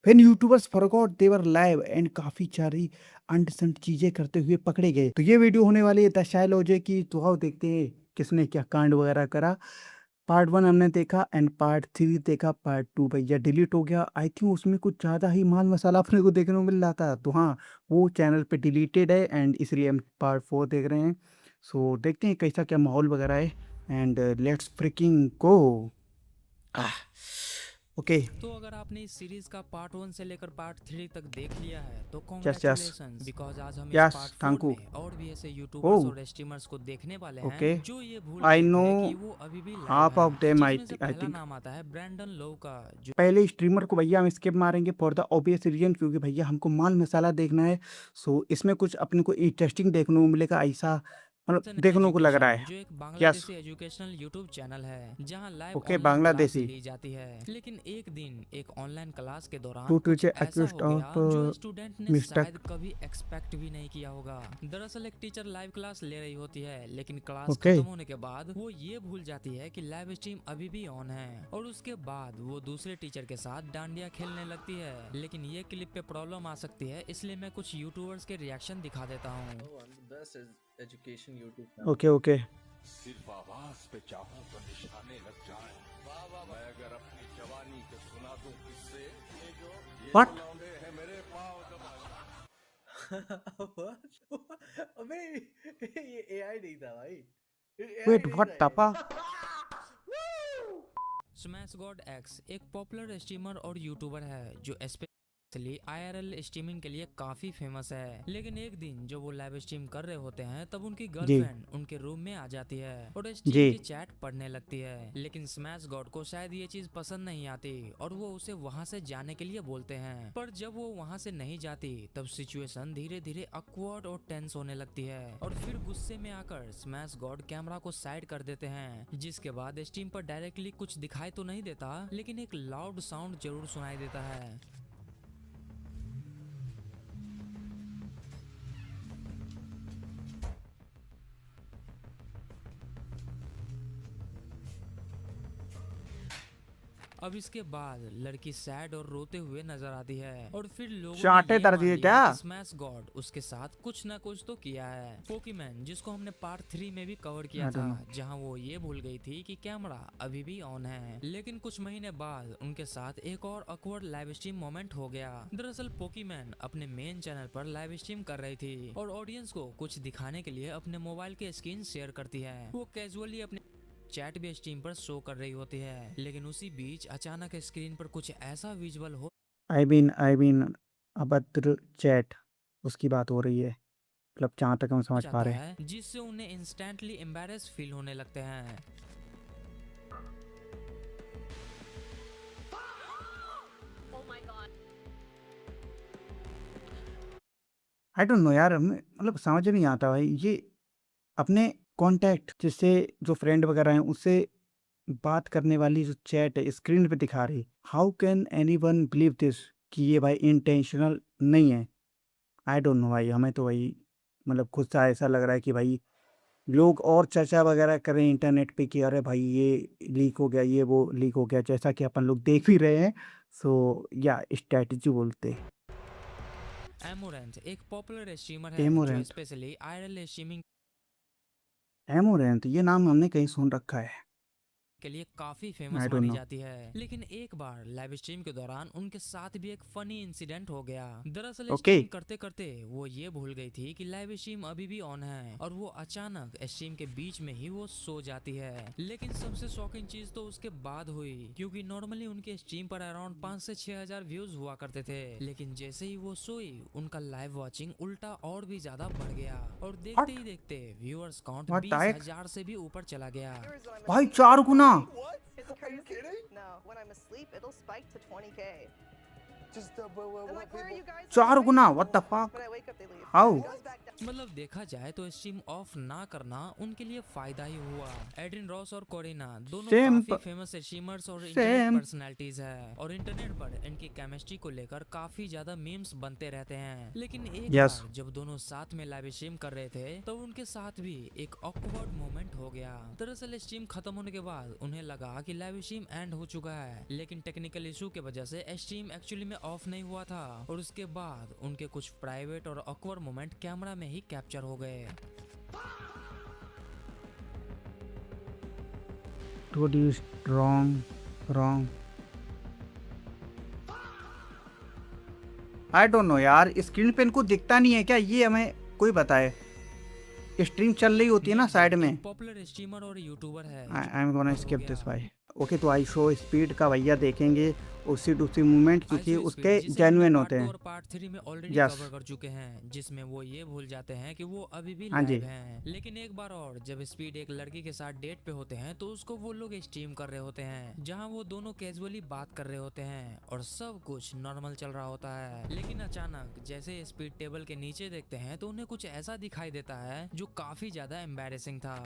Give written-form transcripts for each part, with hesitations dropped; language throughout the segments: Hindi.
When YouTubers forgot they were live and काफ़ी सारी अनडिसेंट चीज़ें करते हुए पकड़े गए। तो ये वीडियो होने वाली है द शाइलोजे की, तो आओ देखते हैं किसने क्या कांड वगैरह करा। पार्ट 1 हमने देखा एंड पार्ट 3 देखा, पार्ट 2 भैया डिलीट हो गया। आई थिंक उसमें कुछ ज़्यादा ही माल-मसाला अपने को देखने को मिल रहा था। तो हाँ, वो चैनल पे डिलीटेड है एंड इसलिए हम पार्ट 4 देख रहे हैं। सो देखते हैं कैसा क्या माहौल वगैरह है and let's fricking go. Ah! Okay, तो अगर आपने इस सीरीज का पार्ट 1 से लेकर पार्ट 3 तक देख लिया है तो यस, यस, कॉन्ग्रेचुलेशंस, बिकॉज आज हम इस यस, पार्ट 4 थैंक यू। में और भी ऐसे यूट्यूबर्स ओह! और स्ट्रीमर्स को देखने वाले हैं ओके, जो ये भूल आई गए नो थे कि वो अभी भी लाइव हाफ ऑफ हैं, देम जिसमें से आई पहला थिंक। नाम आता है ब्रैंडन लो का, जो पहले स्ट्रीमर को भैया हम स्किप मारेंगे फॉर द ऑब्वियस रीजन, क्योंकि भैया हमको माल मसाला देखना है। सो इसमें कुछ अपने को इंटरेस्टिंग देखने को मिलेगा, ऐसा मतलब देखने को लग रहा एजुकेशन, है। जो एक yes, Bangladeshi educational YouTube channel है जहां live okay, online class Bangladeshi ली जाती है। लेकिन एक दिन एक ऑनलाइन क्लास के टू दौरान कुछ टीचर ऐसा एक्यूज्ड हो गया ऑफ जो स्टूडेंट ने शायद मिस्टेक। कभी एक्सपेक्ट भी नहीं किया होगा। दरअसल एक टीचर लाइव क्लास ले रही होती है, लेकिन क्लास ओके, खत्म होने के बाद वो ये भूल जाती है कि लाइव स्ट्रीम अभी भी ऑन है, और उसके बाद वो दूसरे टीचर के साथ डांडिया खेलने लगती है। लेकिन ये क्लिप पे प्रॉब्लम आ सकती है, इसलिए मैं कुछ यूट्यूबर्स के रिएक्शन दिखा देता हूँ। Oh, I'm the best education YouTube channel. Okay, okay, सिर्फ आवाज पे चाहों तो निशाने लग जाएं। मैं अगर अपनी जवानी के सुना दूं किससे, ये जो व्हाट? लौंडे हैं मेरे पाँव दबा। What? अबे ये AI नहीं था भाई, ये AI वेट, नहीं व्हाट था द ये। फक? स्मैश गॉड एक्स एक पॉपुलर स्ट्रीमर और यूट्यूबर है जो स्पेशली IRL स्ट्रीमिंग के लिए काफी फेमस है। लेकिन एक दिन जब वो लाइव स्ट्रीम कर रहे होते हैं तब उनकी जी, गर्लफ्रेंड उनके रूम में आ जाती है और जी, स्ट्रीम की चैट पढ़ने लगती है। लेकिन स्मैश गॉड को शायद ये चीज पसंद नहीं आती और वो उसे वहां से जाने के लिए बोलते हैं। पर जब वो वहां से नहीं जाती तब सिचुएशन धीरे धीरे अक्वर्ड और टेंस होने लगती है, और फिर गुस्से में आकर स्मैश गॉड कैमरा को साइड कर देते हैं, जिसके बाद स्ट्रीम पर डायरेक्टली कुछ दिखाई तो नहीं देता लेकिन एक लाउड साउंड जरूर सुनाई देता है। अब इसके बाद लड़की सैड और रोते हुए नजर आती है, और फिर लोगों ने चांटे ये दर्द मान दिए लिया क्या? कि स्मैश गॉड उसके साथ कुछ ना कुछ तो किया है। पोकीमैन, जिसको हमने पार्ट 3 में भी कवर किया आई था, डोंट नो। जहां वो ये भूल गई थी कि कैमरा अभी भी ऑन है। लेकिन कुछ महीने बाद उनके साथ एक और अकवर्ड लाइव स्ट्रीम मोमेंट हो गया। दरअसल पोकीमैन अपने मेन चैनल पर लाइव स्ट्रीम कर रही थी और ऑडियंस को कुछ दिखाने के लिए अपने मोबाइल के स्क्रीन शेयर करती है। वो कैजुअली अपने चैट भी स्ट्रीम पर शो कर रही होती है, लेकिन उसी बीच अचानक स्क्रीन पर कुछ ऐसा विजुअल हो आई मीन अभद्र चैट, उसकी बात हो रही है, मतलब जहाँ तक हम समझ पा जाता रहे हैं। है, जिससे उन्हें इंस्टेंटली एम्बैरेस फील होने लगते हैं। आई डोंट नो यार, हमें मतलब समझ नहीं आता भाई, ये अपने कॉन्टैक्ट जिससे जो फ्रेंड वगैरह हैं उससे बात करने वाली जो चैट है स्क्रीन पे दिखा रही, how can anyone believe this कि ये भाई इंटेंशनल नहीं है। आई डोंट नो भाई, हमें तो भाई मतलब खुद सा ऐसा लग रहा है कि भाई लोग और चर्चा वगैरह करें इंटरनेट पे कि अरे भाई ये लीक हो गया, ये वो लीक हो गया, जैसा कि अपन लोग देख भी रहे हैं। सो या स्ट्रैटेजी बोलते हैं। एमोरेंथ एक पॉपुलर स्ट्रीमर है जो एमोरेंट, स्पेशली आईआरएल स्ट्रीमिंग एमोरेंट, ये नाम हमने कहीं सुन रखा है। के लिए काफी फेमस आई डोंट मानी नो। जाती है। लेकिन एक बार लाइव स्ट्रीम के दौरान उनके साथ भी एक फनी इंसिडेंट हो गया। दरअसल ओके, स्ट्रीम करते करते वो ये भूल गई थी कि लाइव स्ट्रीम अभी भी ऑन है, और वो अचानक स्ट्रीम के बीच में ही वो सो जाती है। लेकिन सबसे शॉकिंग चीज तो उसके बाद हुई, क्योंकि नॉर्मली उनके स्ट्रीम पर अराउंड 5 से 6 हजार व्यूज हुआ करते थे, लेकिन जैसे ही वो सोई उनका लाइव वॉचिंग उल्टा और भी ज्यादा बढ़ गया, और देखते व्हाट ही देखते व्यूअर्स काउंट व्हाट द 20,000 से भी ऊपर चला गया। Here's what I'm भाई asleep, 4 it'll Guna, spike. What? It's Are you crazy. kidding? No, when I'm asleep, it'll spike to 20K. Just I'm what like, where are people? you guys? 4 Like, Guna, wait. What the When fuck? I wake up, they leave. How? It goes back down. मतलब देखा जाए तो स्ट्रीम ऑफ ना करना उनके लिए फायदा ही हुआ। एड्रिन रॉस और कोरिना दोनों सेम काफी फेमस स्ट्रीमर्स और इंटरनेट सेम। पर्सनालिटीज है, और इंटरनेट पर इनकी केमिस्ट्री को लेकर काफी ज्यादा मीम्स बनते रहते हैं। लेकिन एक यस, बार जब दोनों साथ में लाइव स्ट्रीम कर रहे थे तो उनके साथ भी एक ऑकवर्ड मोमेंट हो गया। दरअसल स्ट्रीम खत्म होने के बाद उन्हें लगा कि लाइव स्ट्रीम एंड हो चुका है, लेकिन टेक्निकल इशू की वजह से स्ट्रीम एक्चुअली में ऑफ नहीं हुआ था और उसके बाद उनके कुछ प्राइवेट और ऑकवर्ड मोमेंट कैमरा में ही कैप्चर हो गए। What is wrong? I don't know यार, स्क्रीन पे इनको दिखता नहीं है क्या? ये हमें कोई बताए। स्ट्रीम चल रही होती है ना साइड में। पॉपुलर स्ट्रीमर और यूट्यूबर है I am gonna skip this भाई। ओके, तो आई शो स्पीड का भैया देखेंगे उसी मूवमेंट, क्योंकि उसके जेन्युइन होते हैं। और पार्ट 3 में ऑलरेडी Yes. कवर कर चुके हैं, जिसमें वो ये भूल जाते हैं कि वो अभी भी हाँ जी। लाइव हैं। लेकिन एक बार और जब स्पीड एक लड़की के साथ डेट पे होते हैं तो उसको वो लोग स्ट्रीम कर रहे होते हैं, जहां वो दोनों कैजुअली बात कर रहे होते हैं और सब कुछ नॉर्मल चल रहा होता है। लेकिन अचानक जैसे स्पीड टेबल के नीचे देखते हैं तो उन्हें कुछ ऐसा दिखाई देता है जो काफी ज्यादा एम्बैरेसिंग था।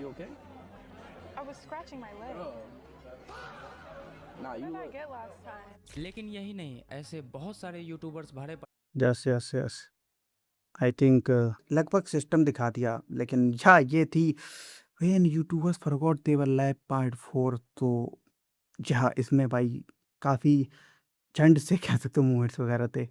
You okay? I was scratching my leg. Nah, What you did I look. get last time? लेकिन यही नहीं, ऐसे बहुत सारे यूट्यूबर्स भरे यस आई थिंक लगभग सिस्टम दिखा दिया। लेकिन या ये थी when YouTubers forgot they were live part 4। तो यहाँ इसमें भाई काफ़ी झंड से कह सकते हो मूवमेंट्स वगैरह थे।